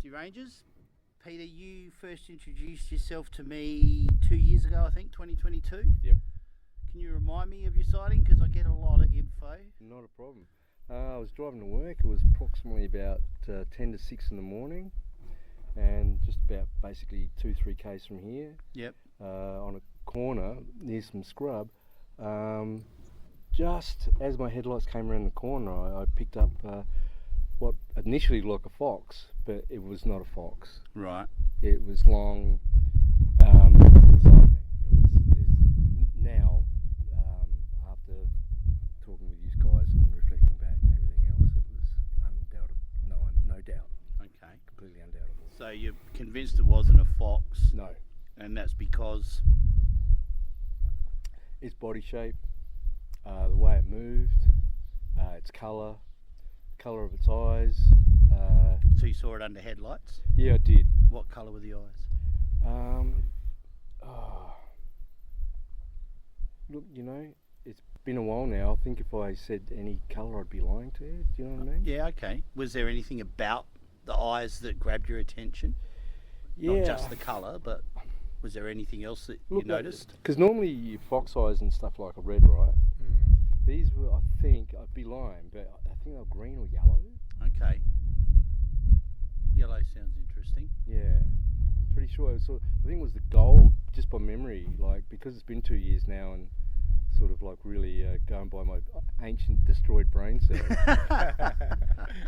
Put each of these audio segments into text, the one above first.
Safety Rangers. Peter, you first introduced yourself to me 2 years ago, I think, 2022. Yep. Can you remind me of your sighting? Because I get a lot of info. Not a problem. I was driving to work. It was approximately about 10 to 6 in the morning, and just about basically 2-3 k's from here. Yep. On a corner near some scrub. Just as my headlights came around the corner, I picked up what initially looked like a fox, but it was not a fox. Right. It was long. There's now, after talking with you guys and reflecting back and everything else, it was undoubted, no doubt. Okay. Completely undoubtable. So you're convinced it wasn't a fox? No. And that's because? Its body shape, the way it moved, its colour of its eyes. So you saw it under headlights? Yeah, I did. What colour were the eyes? Look, it's been a while now. I think if I said any colour, I'd be lying to you. Do you know what I mean? Yeah, okay. Was there anything about the eyes that grabbed your attention? Yeah. Not just the colour, but was there anything else that you noticed? Because normally your fox eyes and stuff like are red, right? These were, I think, I'd be lying, but I think they were green or yellow. Okay. Yellow sounds interesting. Yeah. I'm pretty sure I think it was the gold, just by memory, like, because it's been 2 years now and sort of like really going by my ancient destroyed brain cells.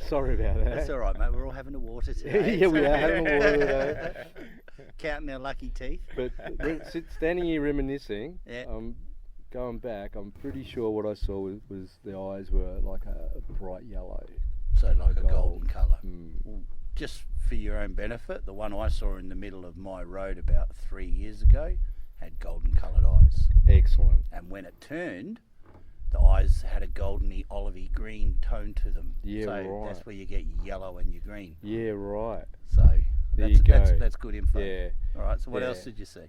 Sorry about that. That's all right, mate. We're all having a water today. Yeah, we are having a water today. Counting our lucky teeth. But standing here reminiscing, Yeah. going back, I'm pretty sure what I saw was the eyes were like a bright yellow. So like a golden colour. Mm. Just for your own benefit, the one I saw in the middle of my road about 3 years ago had golden coloured eyes. Excellent. And when it turned, the eyes had a goldeny, olivey green tone to them. Yeah, so right. that's where you get your yellow and your green. Yeah, right. So There you go. that's good info. Yeah. All right, so what Yeah. else did you see?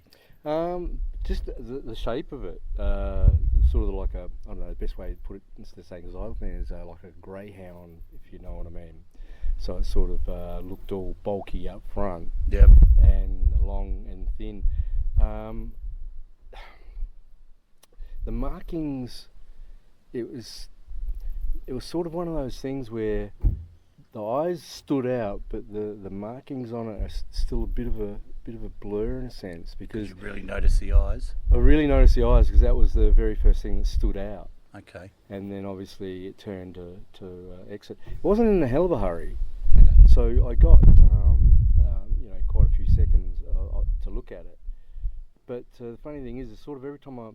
Just the shape of it, sort of like a, I don't know, the best way to put it instead of saying xylophone is like a greyhound, if you know what I mean. So it sort of looked all bulky up front. Yep. And long and thin. The markings, it was sort of one of those things where the eyes stood out, but the markings on it are still a bit of a blur in a sense, because Did you really notice the eyes? I really noticed the eyes because that was the very first thing that stood out. Okay. And then obviously it turned to exit. It wasn't in a hell of a hurry, so I got quite a few seconds to look at it. But the funny thing is, sort of every time I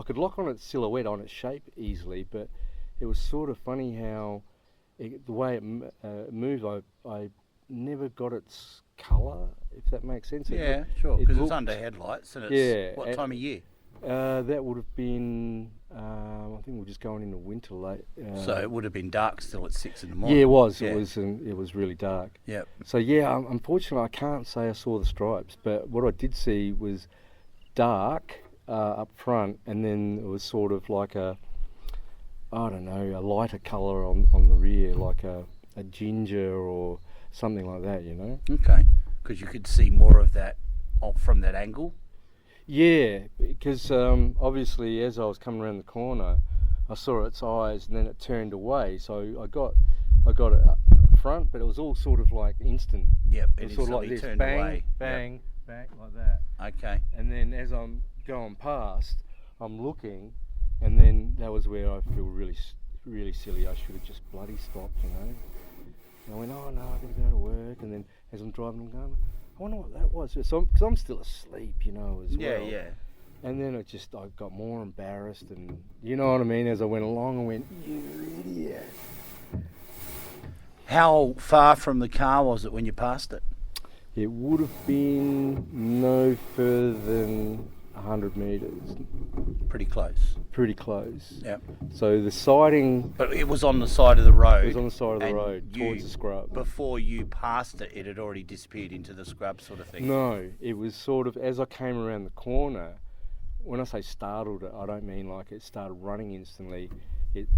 could lock on its silhouette, on its shape easily, but it was sort of funny how the way it moved. I never got its colour, if that makes sense. Yeah, sure, because it's under headlights and it's what time of year? That would have been, I think we're just going into winter late. So it would have been dark still at 6 in the morning. Yeah, it was. Yeah. It was really dark. Yep. So yeah, unfortunately, I can't say I saw the stripes, but what I did see was dark up front, and then it was sort of like a lighter colour on the rear, like a ginger or something like that, Okay, because you could see more of that from that angle. Yeah, because obviously as I was coming around the corner, I saw its eyes and then it turned away. So I got it up front, but it was all sort of like instant. Yep, it it was sort of like this, turned bang, away. bang, bang, like that. Okay. And then as I'm going past, I'm looking, and then that was where I feel really, really silly. I should have just bloody stopped, And I went, oh no, I gotta go to work. And then as I'm driving, I'm going, I wonder what that was. So because I'm still asleep, as well. Yeah. And then I got more embarrassed, and you know what I mean. As I went along, I went, you idiot. How far from the car was it when you passed it? It would have been no further than 100 metres. Pretty close. Pretty close. Yep. So the sighting... But it was on the side of the road. It was on the side of the road, towards the scrub. Before you passed it, it had already disappeared into the scrub sort of thing? No, it was sort of, as I came around the corner, when I say startled it, I don't mean like it started running instantly. It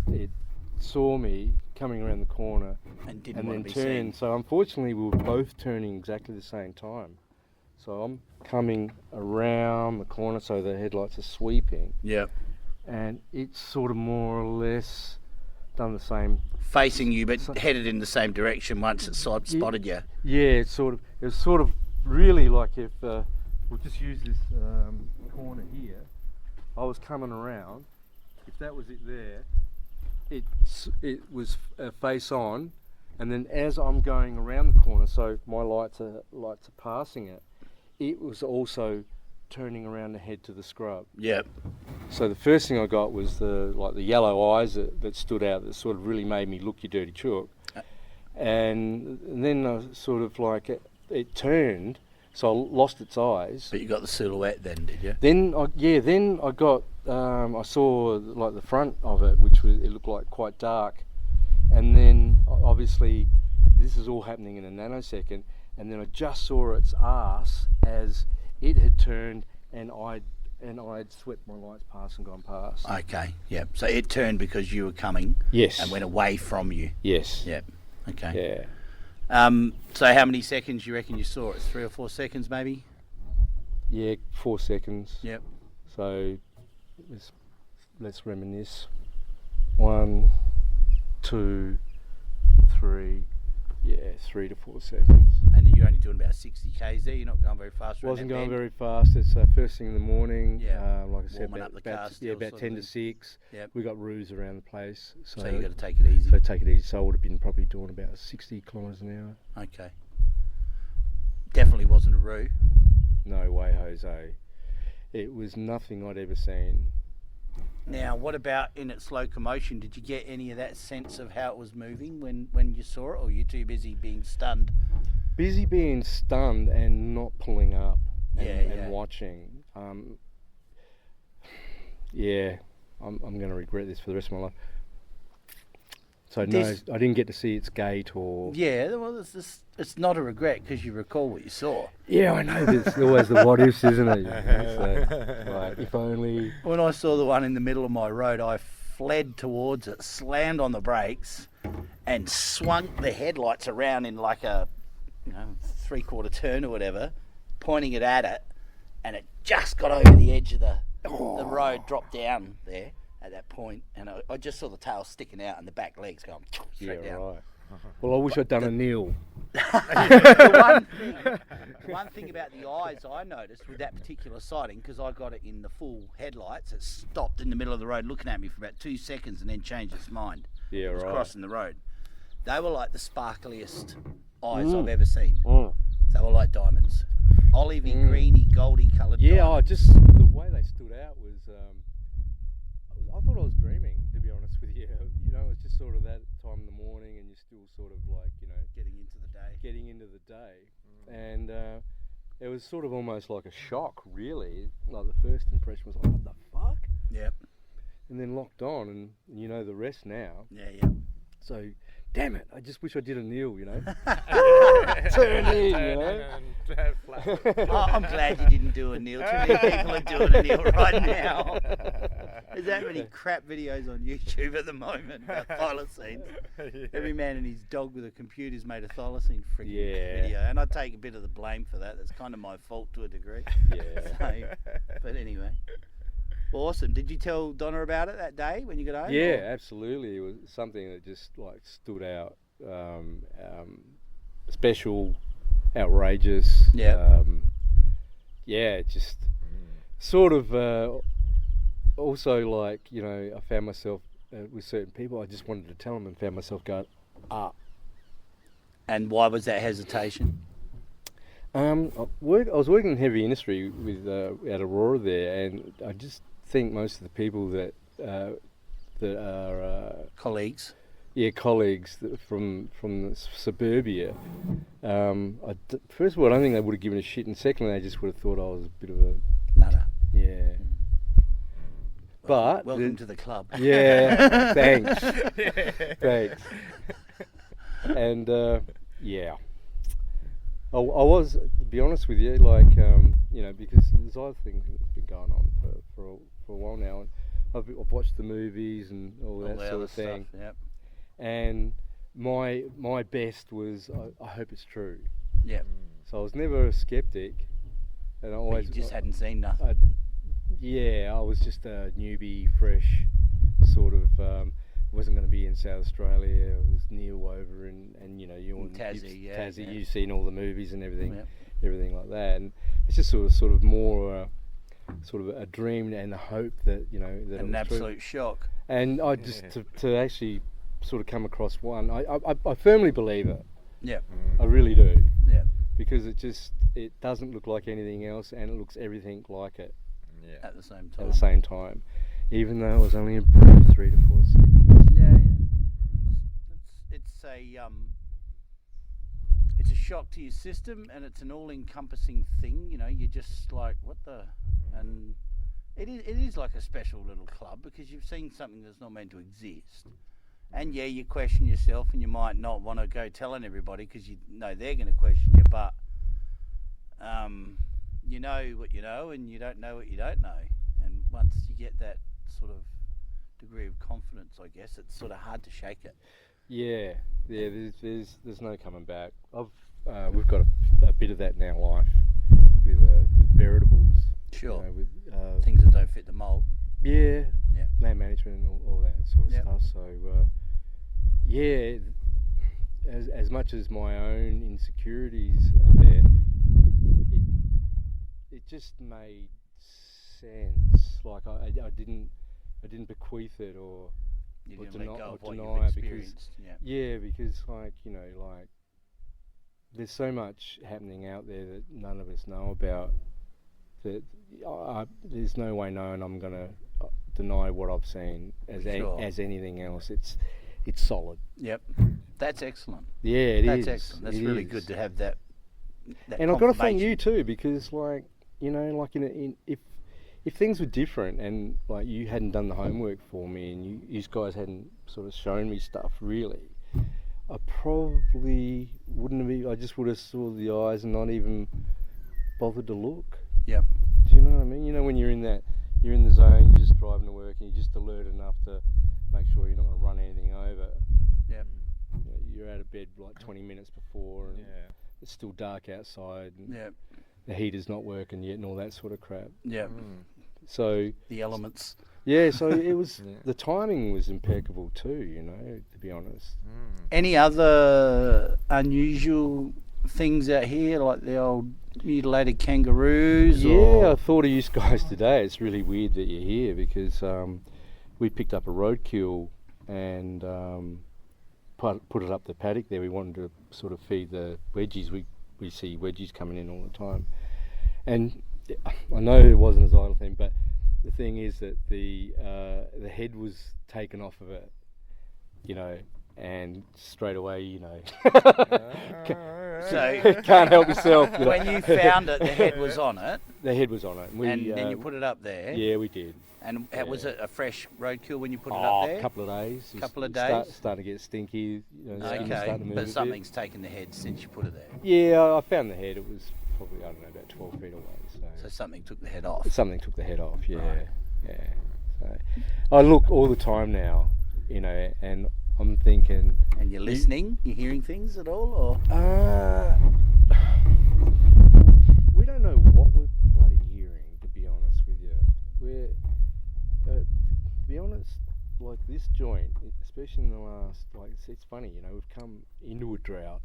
saw me coming around the corner And didn't and want then to be seen. turned. So unfortunately, we were both turning exactly the same time. So I'm coming around the corner, so the headlights are sweeping, Yep. and it's sort of more or less done the same. Facing you, but headed in the same direction once it spotted you. Yeah, it was sort of really like if we'll just use this corner here. I was coming around. If that was it there, it was face on, and then as I'm going around the corner, so my lights are passing it. It was also turning around to head to the scrub. Yep. So the first thing I got was the yellow eyes that stood out, that sort of really made me look, you dirty chook. And then I sort of like it turned, so I lost its eyes. But you got the silhouette then, did you? Then I got I saw like the front of it, which it looked like quite dark, and then obviously this is all happening in a nanosecond, and then I just saw its arse as it had turned, and I'd swept my lights past and gone past. Okay, yep. So it turned because you were coming. Yes. And went away from you. Yes. Yep. Okay. Yeah. So how many seconds you reckon you saw it? 3 or 4 seconds maybe? Yeah, 4 seconds. Yep. So let's reminisce. 1, 2, 3. Yeah, 3 to 4 seconds. And you're only doing about 60 k's there. You're not going very fast. Wasn't going very fast. It's first thing in the morning. Yeah. Like I said, Warming up the car still, about sort 10 of to thing. 6. Yep. We got roos around the place. So you got to take it easy. So take it easy. So I would have been probably doing about 60 kilometres an hour. Okay. Definitely wasn't a roo. No way, Jose. It was nothing I'd ever seen. Now, what about in its locomotion? Did you get any of that sense of how it was moving when you saw it, or were you too busy being stunned? Busy being stunned and not pulling up and watching. Yeah, I'm going to regret this for the rest of my life. So no, I didn't get to see its gait or... Yeah, well, it's not a regret because you recall what you saw. Yeah, I know, there's always the what ifs, isn't it? So, like, if only... When I saw the one in the middle of my road, I fled towards it, slammed on the brakes, and swung the headlights around in like a 3/4 turn or whatever, pointing it at it, and it just got over the edge of the road, dropped down there at that point, and I just saw the tail sticking out and the back legs going straight down. Right. Well, I wish I'd done a kneel. One thing about the eyes I noticed with that particular sighting, because I got it in the full headlights, it stopped in the middle of the road looking at me for about 2 seconds and then changed its mind. Yeah, It was right. crossing the road. They were like the sparkliest eyes I've ever seen. Mm. They were like diamonds. Olivey, greeny, goldy coloured Yeah, diamonds. just the way they stood out was... I thought I was dreaming, to be honest with you. You know, it's just sort of that time in the morning and you're still sort of like, Getting into the day. And it was sort of almost like a shock, really. Like the first impression was like, what the fuck? Yep. And then locked on, and you know the rest now. Yeah. So, damn it, I just wish I did a kneel, Turned in, I'm glad you didn't do a kneel. Too many people are doing a kneel right now. There's that many crap videos on YouTube at the moment about thylacine. Every man and his dog with a computer's made a thylacine freaking video, and I take a bit of the blame for that. That's kind of my fault to a degree. Yeah. So, but anyway. Awesome. Did you tell Donna about it that day when you got home? Yeah, or? absolutely. It was something that just like stood out. Special, outrageous. Yeah. Yeah, just sort of also like, I found myself with certain people, I just wanted to tell them and found myself going, And why was that hesitation? I was working in heavy industry with at Aurora there, and I just think most of the people that are Colleagues? colleagues from the suburbia. First of all, I don't think they would have given a shit, and secondly, they just would have thought I was a bit of a Nutter. yeah. But welcome to the club. Yeah, thanks. Thanks. And yeah. I was, to be honest with you, like, because there's other things that's been going on for a while now, and I've watched the movies and all that sort of thing. Stuff, yep. and my best was I hope it's true. Yeah. So I was never a skeptic, and I But always you just hadn't seen nothing. I was just a newbie, fresh, sort of. Wasn't going to be in South Australia. It was Neil over and you're in Tassie, Tassie. You've seen all the movies and everything, Yep. everything like that. And it's just sort of more sort of a dream and a hope that that it An was absolute true. shock. And I just to actually sort of come across one. I firmly believe it. Yeah. I really do. Yeah. Because it doesn't look like anything else, and it looks everything like it At the same at time. the same time, even though it was only a brief 3 to 4 seconds. Yeah. It's a shock to your system, and it's an all-encompassing thing. You're just like, what the, and it is like a special little club because you've seen something that's not meant to exist. And yeah, you question yourself, and you might not want to go telling everybody because you know they're going to question you. But you know what you know, and you don't know what you don't know. And once you get that sort of degree of confidence, I guess it's sort of hard to shake it. Yeah. There's no coming back. We've got a bit of that in our life with veritables. Sure. With Things that don't fit the mould. yeah, Yeah. land management and all that sort of Yep. stuff. So as much as my own insecurities are there, it just made sense. Like I didn't bequeath it or You or didn't let go of what deny you've it because experienced. Yeah. because like there's so much happening out there that none of us know about. That there's no way known I'm gonna deny what I've seen Sure. as anything else. It's solid. Yep. That's excellent. Yeah, it is. That's excellent. That's It really is. good to have that. And I've got to thank confirmation. you too, because like if things were different and like you hadn't done the homework for me and you guys hadn't sort of shown me stuff really, I probably wouldn't have. I just would have saw the eyes and not even bothered to look. Yep. Do you know what I mean? When you're in the zone, you're just driving to work and you're just alert enough to make sure you're not going to run anything over. Yep. You're out of bed like 20 minutes before and it's still dark outside and Yep. the heater's not working yet and all that sort of crap. Yep. So The elements. yeah, so it was the timing was impeccable too, to be honest. Any other unusual things out here, like the old mutilated kangaroos? Yeah, I thought of you guys today. It's really weird that you're here because we picked up a roadkill and put it up the paddock there. We wanted to sort of feed the wedgies. We see wedgies coming in all the time. And I know it wasn't a idle thing, but the thing is that the head was taken off of it, and straight away, So can't help yourself. when you found it, the head was on it, The head was on it. and then you put it up there. Yeah, we did. And was it a fresh roadkill when you put it Oh, up there? a couple of days. Couple of It's days? starting to get stinky. The skin's Okay, starting to move a but bit. something's taken the head since you put it there. Yeah, I found the head. It was probably, I don't know, about 12 feet away. So something took the head off. Something took the head off, yeah. Right. Yeah. So I look all the time now, and I'm thinking... And you're listening? You're hearing things at all, or? We don't know what we're bloody hearing, to be honest with you. To be honest, like this joint, especially in the last, it's funny, we've come into a drought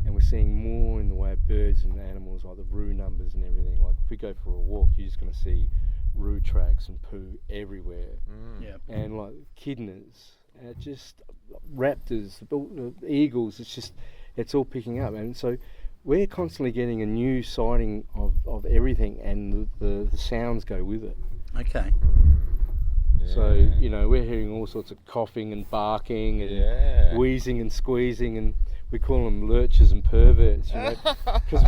and we're seeing more in the way of birds and animals, like the roo numbers and everything. Like if we go for a walk, you're just going to see roo tracks and poo everywhere. Yeah. And like echidnas, just raptors, eagles, it's all picking up. And so we're constantly getting a new sighting of everything, and the sounds go with it. Okay. So, we're hearing all sorts of coughing and barking and wheezing and squeezing, and we call them lurchers and perverts, because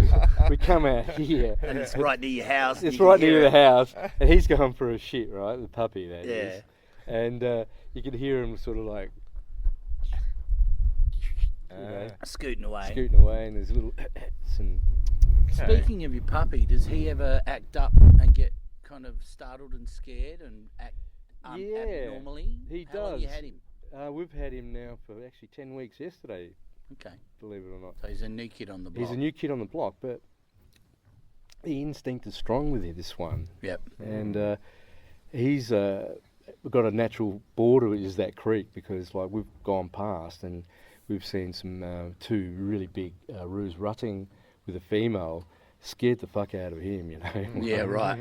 we come out here. And it's right near your house. It's you can right hear near the it. house, and he's going for a shit, right? The puppy, that is. Yeah. And you can hear him sort of like, Scooting away. scooting away, and there's little and Speaking of your puppy, does he ever act up and get kind of startled and scared and act Yeah, abnormally? he How long you does. had him? We've had him now for actually 10 weeks yesterday, Okay. believe it or not. So he's a new kid on the block. He's a new kid on the block, but the instinct is strong with this one. Yep. And he's got a natural border, is that creek, because like we've gone past and we've seen some two really big roos rutting with a female, scared the fuck out of him, you know. Yeah, right.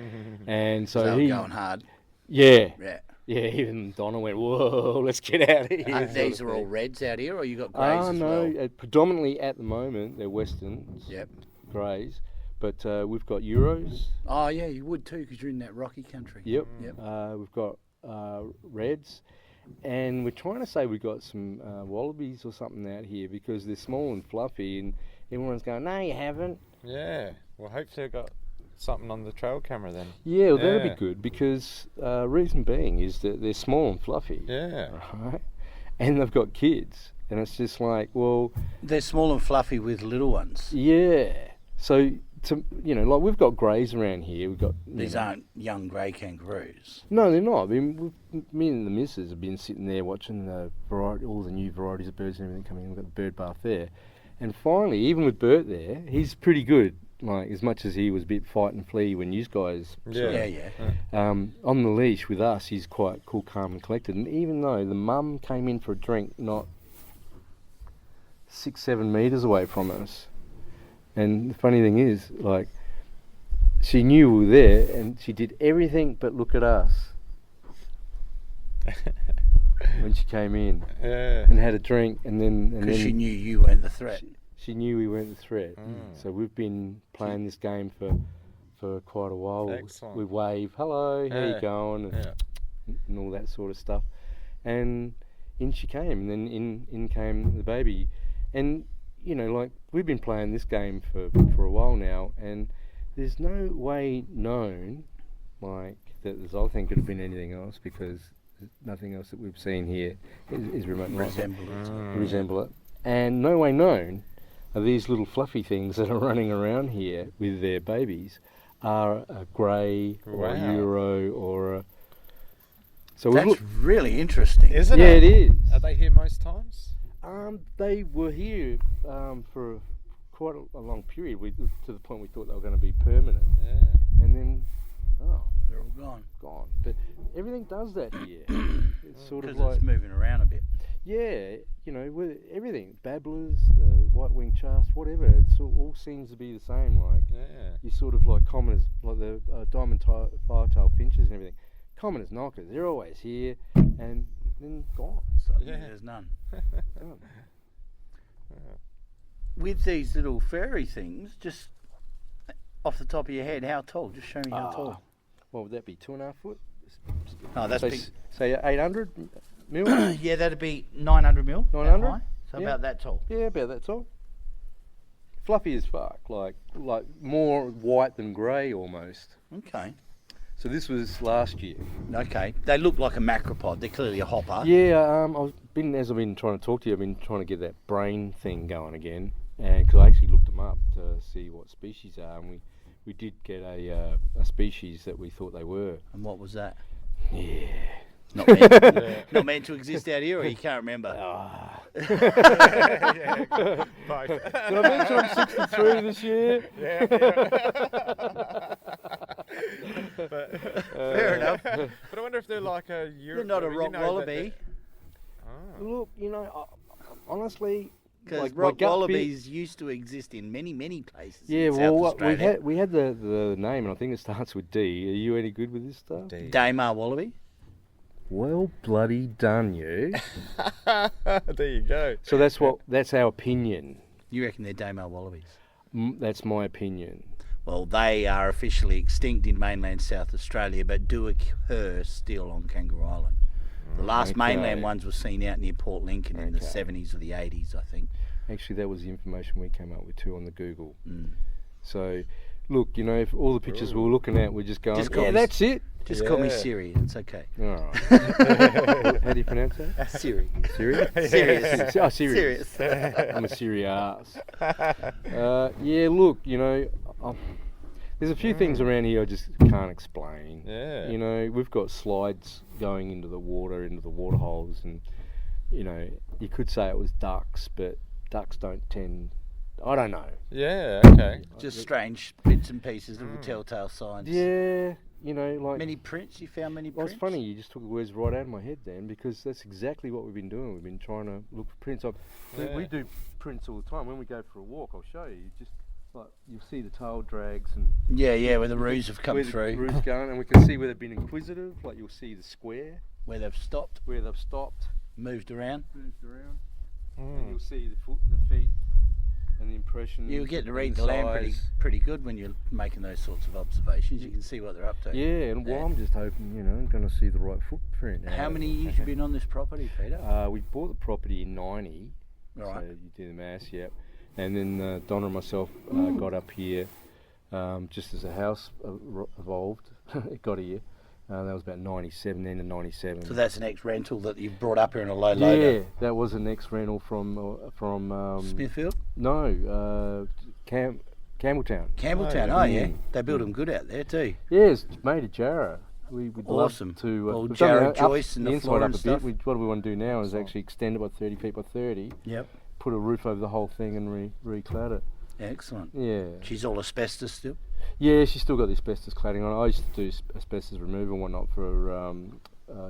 And so So he going hard. Yeah. Yeah. Even Donna went, whoa, let's get out of here. These are all reds out here, or you got greys as no, well? predominantly at the moment they're westerns, Yep. greys, but we've got Euros. Oh yeah, you would too, because you're in that rocky country. Yep. Yep. We've got reds, and we're trying to say we've got some wallabies or something out here because they're small and fluffy, and everyone's going, no, you haven't. Yeah. Well, hopefully I've got something on the trail camera then. Yeah, well, that'd Yeah. be good because reason being is that they're small and fluffy. Yeah. Right? And they've got kids, and it's just like, well, They're small and fluffy with little ones. yeah. So like we've got greys around here. We've got These aren't young grey kangaroos. No, they're not. I mean, me and the missus have been sitting there watching all the new varieties of birds and everything coming in. We've got the bird bath there, and finally, even with Bert there, he's pretty good. Like as much as he was a bit fight and flee when you guys, Yeah. Yeah. on the leash with us, he's quite cool, calm, and collected. And even though the mum came in for a drink, not 6-7 meters away from us. And the funny thing is, like, she knew we were there, and she did everything but look at us when she came in Yeah. and had a drink, and then Because she knew you weren't the threat. she knew we weren't the threat. So we've been playing this game for quite a while. Excellent. We wave, hello, how you Yeah. going, and all that sort of stuff. And in she came, and then in came the baby, and like we've been playing this game for a while now, and there's no way known like that this whole thing could have been anything else because there's nothing else that we've seen here is remotely resemble it, and no way known are these little fluffy things that are running around here with their babies are a grey or a Wow. Euro or a. So That's really interesting. Isn't yeah, it? it is. Are they here most times? They were here for quite a long period. To the point we thought they were going to be permanent, Yeah. and then They're all gone. But everything does that here. It's sort of Because like it's moving around a bit. yeah, with everything, babblers, white-winged chafs, whatever. It all seems to be the same. Like Yeah. you sort of like common as like the diamond firetail finches and everything. Common as knockers. They're always here and then gone. Suddenly Yeah. there's none. Gone. With these little furry things, just off the top of your head, how tall? Just show me how tall. What would that be? 2.5 foot? Oh, that's say, big. say 800 mil? Yeah, that'd be 900 mil. that 900? high. So Yeah. about that tall. Yeah, about that tall. Fluffy as fuck, like more white than grey almost. Okay. So this was last year. Okay. They look like a macropod. They're clearly a hopper. Yeah, as I've been trying to talk to you, I've been trying to get that brain thing going again, and because I actually looked them up to see what species are, and we did get a species that we thought they were. And what was that? Yeah. Not meant, not meant to exist out here, or you can't remember? Yeah. Both. Did I mention I'm 63 this year? Yeah. Fair enough. But I wonder if they're like a You're not a rock wallaby. Look, honestly, Because like, my rock gut feel- wallabies used to exist in many, many places. Yeah, in South well, Australia. we had the name, and I think it starts with D. Are you any good with this stuff? Daymar wallaby. Well, bloody done you. There you go. So that's our opinion. You reckon they're Daymar wallabies? That's my opinion. Well, they are officially extinct in mainland South Australia, but do occur still on Kangaroo Island. The last Okay. mainland ones were seen out near Port Lincoln in the Okay. 70s or the 80s, I think. Actually, that was the information we came up with too on the Google. Mm. So, look, if all the pictures we were looking at were just going, Just call yeah, me- that's it. Just call me Yeah. Siri, it's okay. All right. How do you pronounce that? Siri. Serious? Serious. Oh, serious. Serious. I'm a serious. Yeah, look, there's a few things around here I just can't explain. Yeah. We've got slides going into the water holes, and you know, you could say it was ducks, but ducks don't tend. I don't know. Yeah, okay. Just strange bits and pieces, little telltale signs. Yeah, you know, like. Many prints? You found many Well, prints? it's funny, you just took the words right out of my head then, because that's exactly what we've been doing. We've been trying to look for prints. We do prints all the time. When we go for a walk, I'll show you. Just like you'll see the tail drags and Yeah, where the roos have come where through. the roos going, and we can see where they've been inquisitive. Like you'll see the square Where they've stopped, where they've stopped, moved around. and you'll see the feet, and the impression. You get to read and the land size. pretty good when you're making those sorts of observations. You can see what they're up to. Yeah, and well, I'm just hoping, you know, I'm going to see the right footprint. How many years you been on this property, Peter? We bought the property in '90. Right. So you do the maths, yep. And then Donna and myself got up here just as the house evolved. It got here. That was about 97, end of 97. So that's an ex-rental that you brought up here in a low loader. Yeah, that was an ex-rental from Smithfield? No, Campbelltown. Campbelltown, Oh, oh yeah. yeah. They build them good out there too. Yeah, it's made of Jarrah. We'd Awesome. love to. Old we've done Jarrah the up- joists and the inside floor up and a stuff. bit. What we want to do now is actually extend it by 30 feet by 30. Yep. Put a roof over the whole thing and reclad it. Excellent. Yeah. She's all asbestos still? Yeah, she's still got the asbestos cladding on. I used to do asbestos removal and whatnot for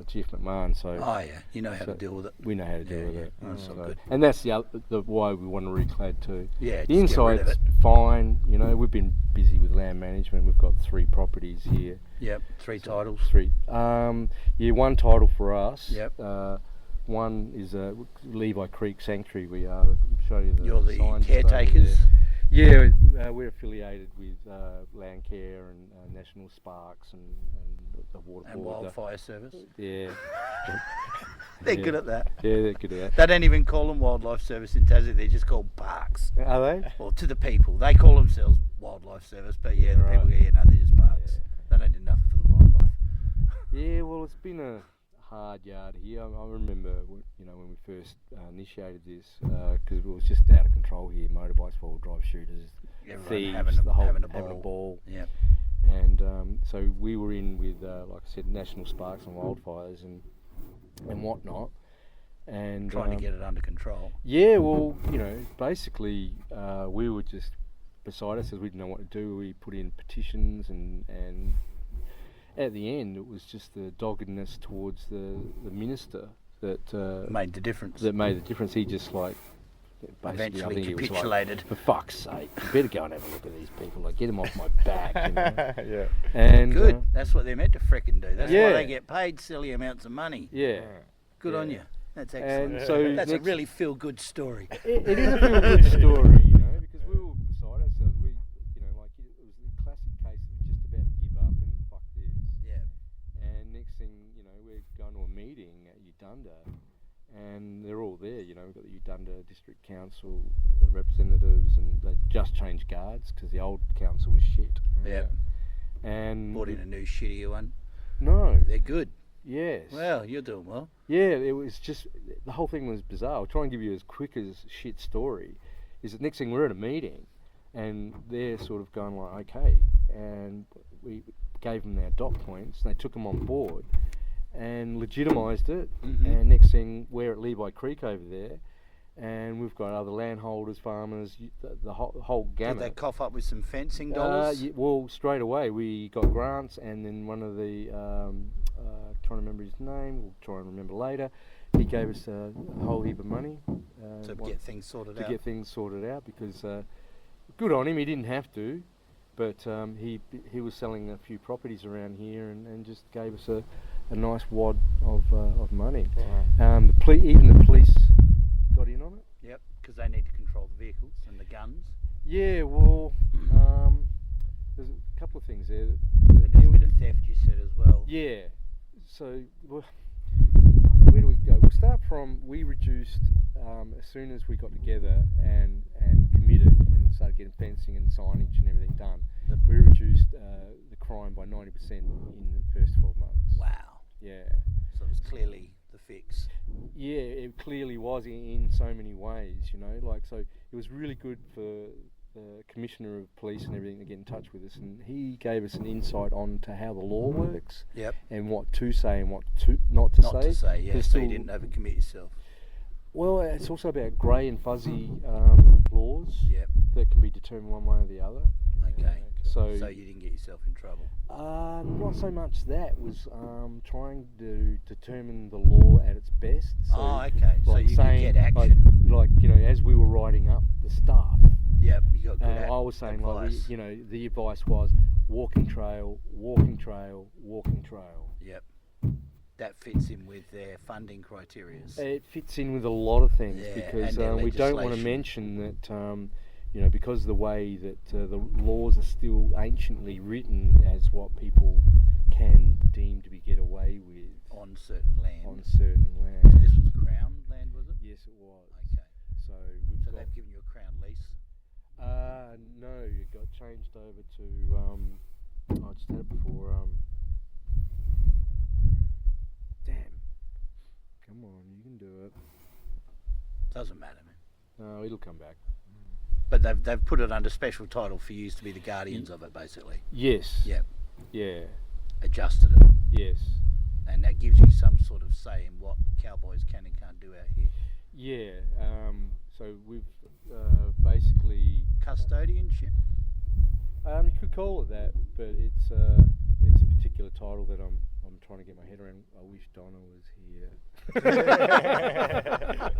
Chief McMahon, so Oh yeah, you know how to so deal with it. we know how to deal with it. That's all good. And that's the why we want to reclad too. Yeah, The just get rid of inside's it. fine. You know, we've been busy with land management. We've got 3 properties here. Yep, 3 titles. 3. Yeah, 1 title for us. Yep. One is Levi Creek Sanctuary. We are. I'll show you the You're the signs just over caretakers? there. Yeah, we're affiliated with Landcare and National Sparks and the Water And Board. Wildfire Service. Yeah. They're good at that. Yeah, they're good at that. They don't even call them Wildlife Service in Tassie, they're just called parks. Are they? Well, to the people. They call themselves Wildlife Service, but yeah, the people go, yeah, no, they're just parks. They don't do nothing for the wildlife. Yeah, well, it's been a hard yard here. I remember, when we first initiated this, because it was just out of control here. Motorbikes, four-wheel drive shooters, Everyone thieves, having a having a ball. Yeah. And so we were in with, like I said, National Sparks and Wildfires and whatnot. And Trying to get it under control. yeah, well, basically we were just beside us as we didn't know what to do. We put in petitions and at the end it was just the doggedness towards the minister that Made the difference. made the difference. He just like basically, I Eventually think he was capitulated. like, for fuck's sake, you better go and have a look at these people. Like, get them off my back. Yeah. And Good. That's what they're meant to frickin' do. That's why Yeah. they get paid silly amounts of money. yeah. Good on Yeah. you. That's excellent. And so That's a next- really feel-good story. It is a feel good story, because we were beside ourselves. We, like it was the classic case of just about to give up and fuck this. Yeah. And next thing, we're going to a meeting at Udunda, and they're all there. We've got the Udunda District Council representatives, and they just changed guards because the old council was shit. Yeah. And Brought in a new shittier one. no, They're good. yes, Well, you're doing well. yeah, it was just the whole thing was bizarre. I'll try and give you as quick as shit story. Is that next thing we're at a meeting, and they're sort of going like, okay, and we gave them our dot points. They took them on board and legitimised it. Mhm. And next thing we're at Levi Creek over there, and we've got other landholders, farmers, the whole Did gamut. they cough up with some fencing dollars? Well, straight away we got grants, and then one of the trying to remember his name. We'll try and remember later. He gave us a whole heap of money to get things sorted out. get things sorted out because good on him. He didn't have to, but he was selling a few properties around here and just gave us a nice wad of money. Wow. Even the police got in on it. Yep, because they need to control the vehicles and the guns. Yeah, well, there's a couple of things there. And there's a bit of theft, you said, as well. Yeah. So, where do we go? We'll start from we reduced as soon as we got together and committed and started getting fencing and signage and everything done. We reduced the crime by 90% in the first 12 months. Wow. Yeah. So it was clearly the fix. Yeah, it clearly was in so many ways, so it was really good for the Commissioner of Police and everything to get in touch with us, and he gave us an insight on to how the law works Yep. and what to say and what not to Not say. to say, yeah, There's so you still- didn't overcommit yourself. Well, it's also about grey and fuzzy laws Yep. that can be determined one way or the other. Okay. So you didn't get yourself in trouble. not so much that, was trying to determine the law at its best. So, Okay. So like you could saying, get action. like as we were writing up the stuff, Yep. You got good I was saying advice. like the advice was walking trail, walking trail, walking trail. Yep. That fits in with their funding criteria. It fits in with a lot of things Yeah, because and their we don't want to legislation. mention that because the way that the laws are still anciently written as what people can deem to be get away with On certain land. on certain So land. this was crown land, was it? Yes, it was. Okay. So we've So got. they've given you a crown lease. No, it got changed over to. I just had it before. Damn. Come on, you can do it. Doesn't matter, man. No, it'll come back. But they've put it under special title for you to be the guardians of it, basically. Yes. Yep. Yeah. Adjusted it. Yes. And that gives you some sort of say in what cowboys can and can't do out here. Yeah. So we've basically. Custodianship? You could call it that, but it's a particular title that I'm trying to get my head around. I wish Donna was here.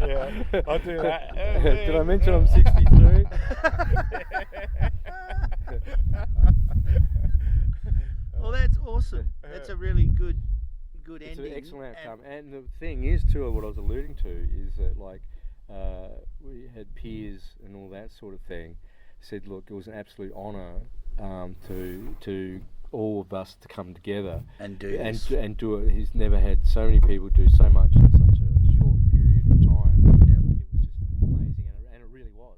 Yeah, I'll do that. Did I mention I'm 63? Well, that's awesome. That's a really good It's ending. an excellent outcome. And the thing is, too, what I was alluding to is that, like, we had peers and all that sort of thing said, look, it was an absolute honour to all of us to come together And do this. and do it. He's never had so many people do so much in such a short period of time. Yep. It was just amazing, and it really was.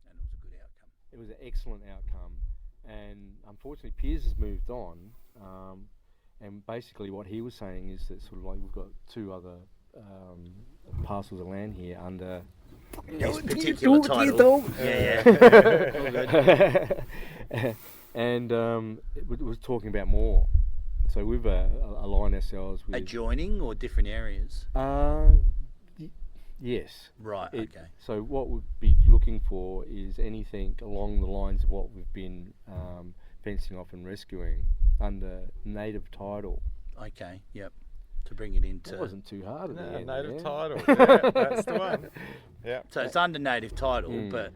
And it was a good outcome. It was an excellent outcome, and unfortunately Piers has moved on, and basically what he was saying is that sort of like we've got two other parcels of land here under This particular title. Yeah. All good. and it was talking about more, so we've aligned ourselves with Adjoining or different areas? yes. Right, okay. So what we'd be looking for is anything along the lines of what we've been fencing off and rescuing under native title. Okay, yep. To bring it into... It wasn't too hard at the Yeah, end. native yeah. title. Yeah, that's the one. Yeah. So it's under native title, but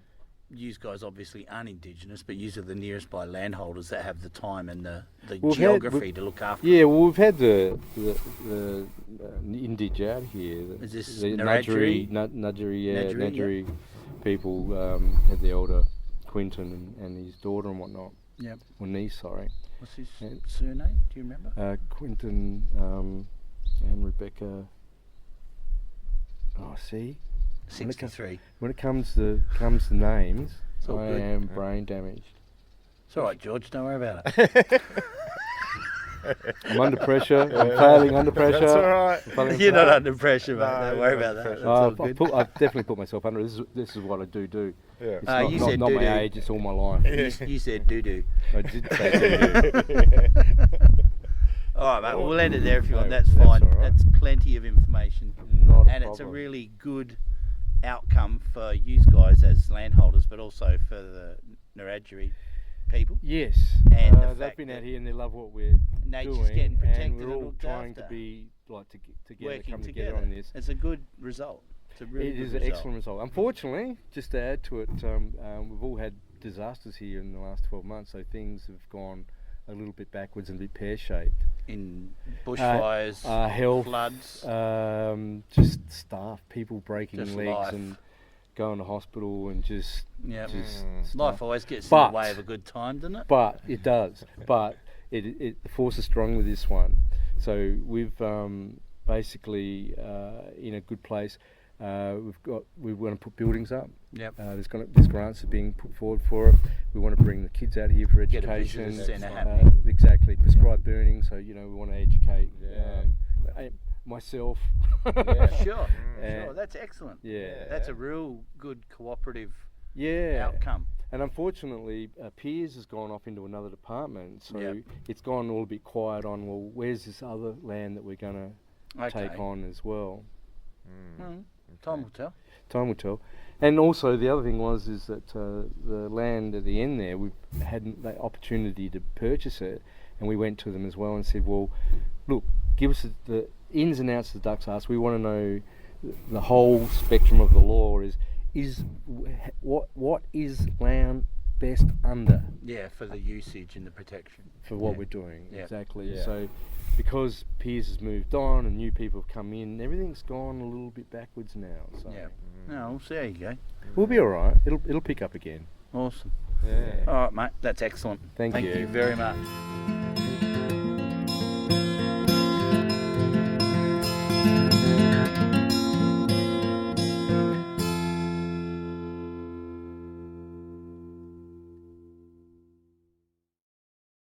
you guys obviously aren't Indigenous, but you are the nearest by landholders that have the time and the geography to look after. Yeah, well, we've had the Indige out here. Is this the Narrabri? Narrabri people had the elder Quinton and his daughter and whatnot. Yep. Or niece, sorry. What's his surname? Do you remember? Quinton and Rebecca. Oh, see. 63. When it comes to names, all I good. am brain damaged. It's all right, George. Don't worry about it. I'm under pressure. I'm failing under pressure. That's all right. I'm failing You're not pressure. under pressure, mate. No, Don't worry you're about not that. under That's all good. I've definitely put myself under. This is what I do. Yeah. It's not, you not, said not doo-doo. my age. It's all my life. You said doo-doo. I did say doo-doo. All right, mate. We'll end it there if you want. No, That's that's fine. all right. That's plenty of information. Not a And it's a problem. really good outcome for you guys as landholders, but also for the Narrabri people. Yes, And the they've fact been out that here and they love what we're nature's doing, getting protected and we're and all looked trying to after. be like together, Working come together on this. It's a good result. It's a really It good is an result. excellent result. Unfortunately, just to add to it, we've all had disasters here in the last 12 months, so things have gone a little bit backwards and a bit pear-shaped. In bushfires, Health, floods, just staff, people breaking Just legs life. and going to hospital and just yeah. just Life stuff. always gets in But- the way of a good time, doesn't it? But it does. But the force is strong with this one. So we've basically in a good place. We want to put buildings up. Yep. There's grants are being put forward for it. We want to bring the kids out here for Get a education. visitor centre happening. Exactly. Prescribed burning. So we want to educate myself. Yeah. Sure. Yeah. Sure. That's excellent. Yeah. That's a real good cooperative Yeah. outcome. And unfortunately, Piers has gone off into another department, so Yep. it's gone all a bit quiet on, well, where's this other land that we're going to Okay. take on as well? Mm. Time will tell. Time will tell. And also the other thing is that the land at the end there, we had the opportunity to purchase it, and we went to them as well and said, well, look, give us the ins and outs of the duck's arse. We want to know the whole spectrum of the law. What is land best under Yeah, for the usage and the protection. for what we're doing? Yeah. Exactly. Yeah. So because Piers has moved on and new people have come in, everything's gone a little bit backwards now. So Yeah. No, we'll see how you go. we'll be all right. It'll pick up again. Awesome. Yeah. All right, mate. That's excellent. Thank you. you very much.